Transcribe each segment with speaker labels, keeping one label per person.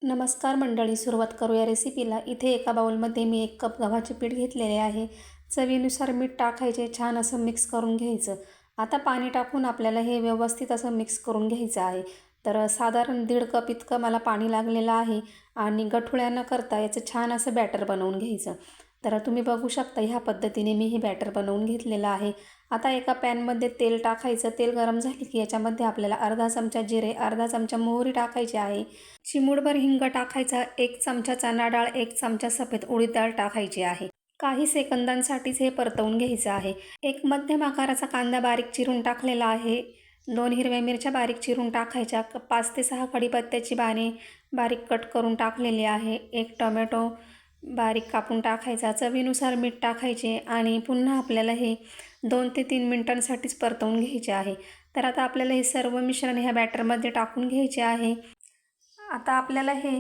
Speaker 1: नमस्कार मंडळी, सुरुवात करूया रेसिपीला। इथे एका बाउलमध्ये मी 1 कप गव्हाचे पीठ घेतलेले आहे। चवीनुसार मीठ टाकायचे, छान असं मिक्स करून घ्यायचं। आता पाणी टाकून आपल्याला हे व्यवस्थित असं मिक्स करून घ्यायचं आहे। तर साधारण 1.5 कप इतकं मला पाणी लागलेलं आहे आणि गठुळ्या न करता याचं छान असं बॅटर बनवून घ्यायचं। तर तुम्ही बघू शकता ह्या पद्धतीने मी हे बॅटर बनवून घेतलेलं आहे। आता एका पॅनमध्ये तेल टाकायचं। तेल गरम झाले की याच्यामध्ये आपल्याला अर्धा चमचा जिरे, अर्धा चमचा मोहरी टाकायची आहे। चिमूटभर हिंग टाकायचा, 1 चमचा चणा डाळ, 1 चमचा सफेद उडीद डाळ टाकायची आहे। काही सेकंदांसाठीच हे परतवून घ्यायचं आहे। एक मध्यम आकाराचा कांदा बारीक चिरून टाकलेला आहे। 2 हिरव्या मिरच्या बारीक चिरून टाकायच्या। 5 ते 6 कढीपत्त्याची पाने बारीक कट करून टाकलेली आहे। 1 टोमॅटो बारीक कापून टाकायचा। चवीनुसार मीठ टाकायचे आणि पुन्हा आपल्याला हे 2 ते 3 मिनिटांसाठीच परतवून घ्यायचे आहे। तर आता आपल्याला हे सर्व मिश्रण ह्या बॅटरमध्ये टाकून घ्यायचे आहे। आता आपल्याला हे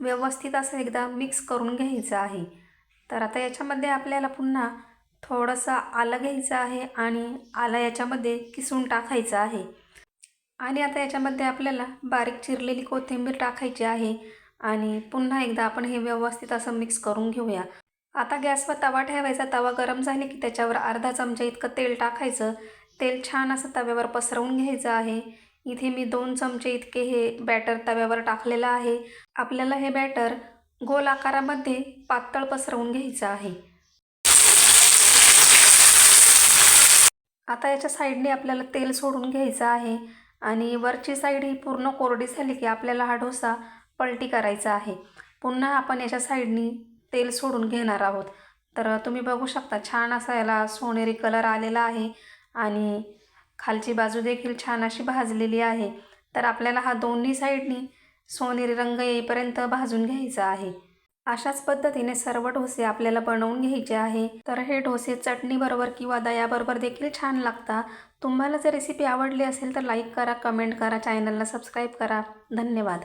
Speaker 1: व्यवस्थित असं एकदा मिक्स करून घ्यायचं आहे। तर आता याच्यामध्ये आपल्याला पुन्हा थोडंसं आलं घ्यायचं आहे आणि आलं याच्यामध्ये किसून टाकायचं आहे। आणि आता याच्यामध्ये आपल्याला बारीक चिरलेली कोथिंबीर टाकायची आहे आणि पुन्हा एकदा आपण हे व्यवस्थित असं मिक्स करून घेऊया। आता गॅसवर तवा ठेवायचा। तवा गरम झाले की त्याच्यावर अर्धा चमचा इतकं तेल टाकायचं। तेल छान असं तव्यावर पसरवून घ्यायचं आहे। इथे मी 2 चमचे इतके हे बॅटर तव्यावर टाकलेलं आहे। आपल्याला हे बॅटर गोल आकारामध्ये पातळ पसरवून घ्यायचं आहे। आता याच्या साईडने आपल्याला तेल सोडून घ्यायचं आहे आणि वरची साईड ही पूर्ण कोरडी झाली की आपल्याला हा डोसा पलटी करायचा आहे। पुन्हा आपण याच्या साईडनी तेल सोडून घेणार आहोत। तर तुम्ही बघू शकता छान असा याला सोनेरी कलर आलेला आहे आणि खालची बाजू देखील छान अशी भाजलेली आहे। तर आपल्याला हा दोन्ही साईडनी सोनेरी रंग येईपर्यंत भाजून घ्यायचा आहे। अशाच पद्धतीने सर्व डोसे आपल्याला बनवून घ्यायचे आहे। तर हे डोसे चटणीबरोबर किंवा दह्याबरोबर देखील छान लागतात। तुम्हाला जर रेसिपी आवडली असेल तर लाईक करा, कमेंट करा, चॅनलला सबस्क्राईब करा। धन्यवाद।